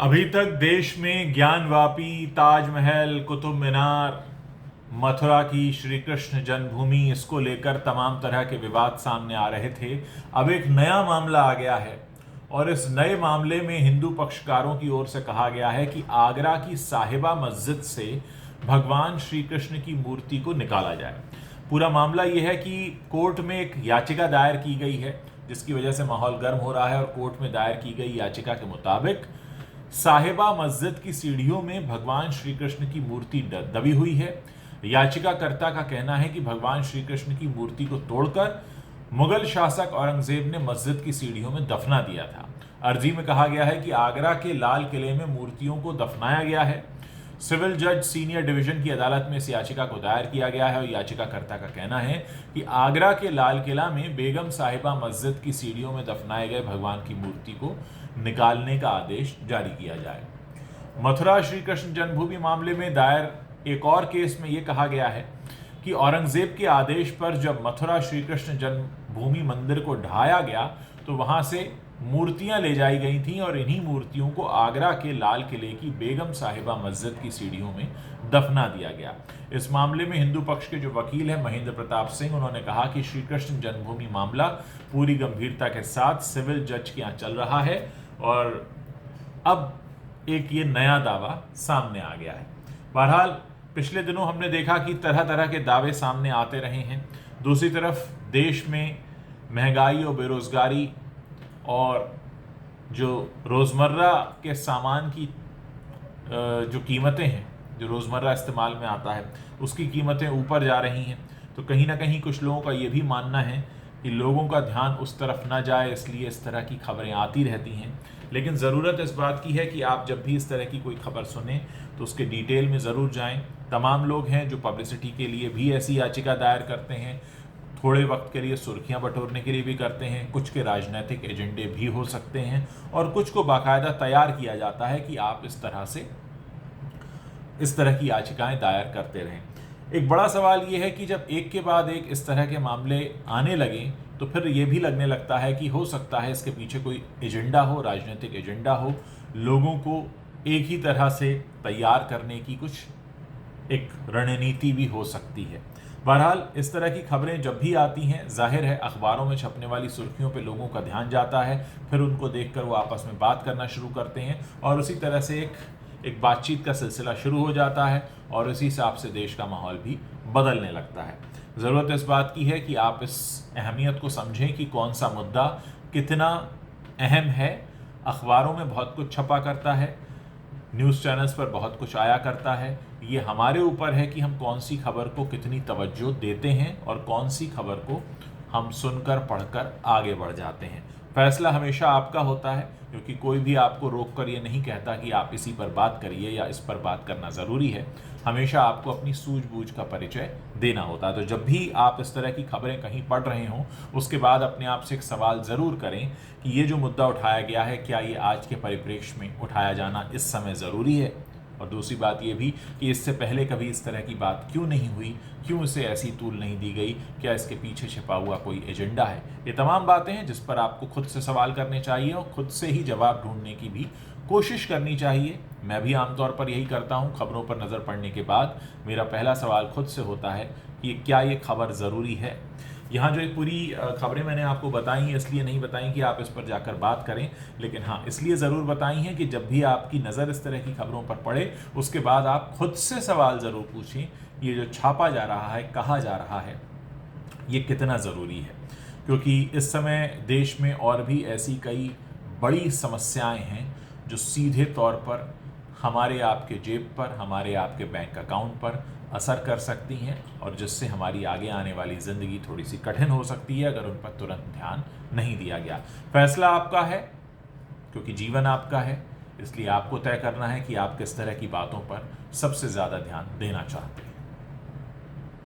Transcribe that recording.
अभी तक देश में ज्ञानवापी, ताजमहल, कुतुब मीनार, मथुरा की श्री कृष्ण जन्मभूमि, इसको लेकर तमाम तरह के विवाद सामने आ रहे थे। अब एक नया मामला आ गया है और इस नए मामले में हिंदू पक्षकारों की ओर से कहा गया है कि आगरा की साहिबा मस्जिद से भगवान श्री कृष्ण की मूर्ति को निकाला जाए। पूरा मामला यह है कि कोर्ट में एक याचिका दायर की गई है, जिसकी वजह से माहौल गर्म हो रहा है। और कोर्ट में दायर की गई याचिका के मुताबिक साहिबा मस्जिद की सीढ़ियों में भगवान श्री कृष्ण की मूर्ति दबी हुई है। याचिकाकर्ता का कहना है कि भगवान श्री कृष्ण की मूर्ति को तोड़कर मुगल शासक औरंगजेब ने मस्जिद की सीढ़ियों में दफना दिया था। अर्जी में कहा गया है कि आगरा के लाल किले में मूर्तियों को दफनाया गया है। सिविल जज सीनियर डिवीजन की अदालत में इस याचिका को दायर किया गया है और याचिकाकर्ता का कहना है कि आगरा के लाल किला में बेगम साहिबा मस्जिद की सीढ़ियों में दफनाए गए भगवान की मूर्ति को निकालने का आदेश जारी किया जाए। मथुरा श्री कृष्ण जन्मभूमि मामले में दायर एक और केस में यह कहा गया है कि औरंगजेब के आदेश पर जब मथुरा श्री कृष्ण जन्मभूमि मंदिर को ढाया गया तो वहां से मूर्तियां ले जाई गई थीं और इन्हीं मूर्तियों को आगरा के लाल किले की बेगम साहिबा मस्जिद की सीढ़ियों में दफना दिया गया। इस मामले में हिंदू पक्ष के जो वकील हैं महेंद्र प्रताप सिंह, उन्होंने कहा कि श्री कृष्ण जन्मभूमि मामला पूरी गंभीरता के साथ सिविल जज के यहाँ चल रहा है और अब एक ये नया दावा सामने आ गया है। बहरहाल पिछले दिनों हमने देखा कि तरह तरह के दावे सामने आते रहे हैं। दूसरी तरफ देश में महंगाई और बेरोजगारी और जो रोज़मर्रा के सामान की जो कीमतें हैं, जो रोज़मर्रा इस्तेमाल में आता है, उसकी कीमतें ऊपर जा रही हैं। तो कहीं ना कहीं कुछ लोगों का ये भी मानना है कि लोगों का ध्यान उस तरफ ना जाए, इसलिए इस तरह की खबरें आती रहती हैं। लेकिन ज़रूरत इस बात की है कि आप जब भी इस तरह की कोई खबर सुने तो उसके डिटेल में ज़रूर जाएं। तमाम लोग हैं जो पब्लिसिटी के लिए भी ऐसी याचिका दायर करते हैं, थोड़े वक्त के लिए सुर्खियां बटोरने के लिए भी करते हैं। कुछ के राजनीतिक एजेंडे भी हो सकते हैं और कुछ को बाकायदा तैयार किया जाता है कि आप इस तरह की याचिकाएं दायर करते रहें। एक बड़ा सवाल यह है कि जब एक के बाद एक इस तरह के मामले आने लगे तो फिर यह भी लगने लगता है कि हो सकता है इसके पीछे कोई एजेंडा हो, राजनीतिक एजेंडा हो, लोगों को एक ही तरह से तैयार करने की कुछ एक रणनीति भी हो सकती है। बहरहाल इस तरह की खबरें जब भी आती हैं, जाहिर है अखबारों में छपने वाली सुर्खियों पे लोगों का ध्यान जाता है, फिर उनको देखकर वो आपस में बात करना शुरू करते हैं और उसी तरह से एक बातचीत का सिलसिला शुरू हो जाता है और इसी हिसाब से देश का माहौल भी बदलने लगता है। ज़रूरत इस बात की है कि आप इस अहमियत को समझें कि कौन सा मुद्दा कितना अहम है। अखबारों में बहुत कुछ छपा करता है, न्यूज़ चैनल्स पर बहुत कुछ आया करता है। ये हमारे ऊपर है कि हम कौन सी खबर को कितनी तवज्जो देते हैं और कौन सी खबर को हम सुनकर पढ़कर आगे बढ़ जाते हैं। फैसला हमेशा आपका होता है, क्योंकि कोई भी आपको रोककर ये नहीं कहता कि आप इसी पर बात करिए या इस पर बात करना ज़रूरी है। हमेशा आपको अपनी सूझबूझ का परिचय देना होता है। तो जब भी आप इस तरह की खबरें कहीं पढ़ रहे हों, उसके बाद अपने आप से एक सवाल ज़रूर करें कि ये जो मुद्दा उठाया गया है, क्या ये आज के परिप्रेक्ष्य में उठाया जाना इस समय ज़रूरी है। और दूसरी बात ये भी कि इससे पहले कभी इस तरह की बात क्यों नहीं हुई, क्यों इसे ऐसी तूल नहीं दी गई, क्या इसके पीछे छिपा हुआ कोई एजेंडा है। ये तमाम बातें हैं जिस पर आपको खुद से सवाल करने चाहिए और खुद से ही जवाब ढूंढने की भी कोशिश करनी चाहिए। मैं भी आमतौर पर यही करता हूँ। खबरों पर नज़र पड़ने के बाद मेरा पहला सवाल खुद से होता है कि क्या ये खबर ज़रूरी है। यहाँ जो एक पूरी खबरें मैंने आपको बताई हैं, इसलिए नहीं बताई कि आप इस पर जाकर बात करें, लेकिन हाँ इसलिए ज़रूर बताई हैं कि जब भी आपकी नज़र इस तरह की खबरों पर पड़े, उसके बाद आप खुद से सवाल ज़रूर पूछें, ये जो छापा जा रहा है, कहा जा रहा है, ये कितना ज़रूरी है। क्योंकि इस समय देश में और भी ऐसी कई बड़ी समस्याएं हैं जो सीधे तौर पर हमारे आपके जेब पर, हमारे आपके बैंक अकाउंट पर असर कर सकती हैं और जिससे हमारी आगे आने वाली ज़िंदगी थोड़ी सी कठिन हो सकती है अगर उन पर तुरंत ध्यान नहीं दिया गया। फैसला आपका है, क्योंकि जीवन आपका है, इसलिए आपको तय करना है कि आप किस तरह की बातों पर सबसे ज़्यादा ध्यान देना चाहते हैं।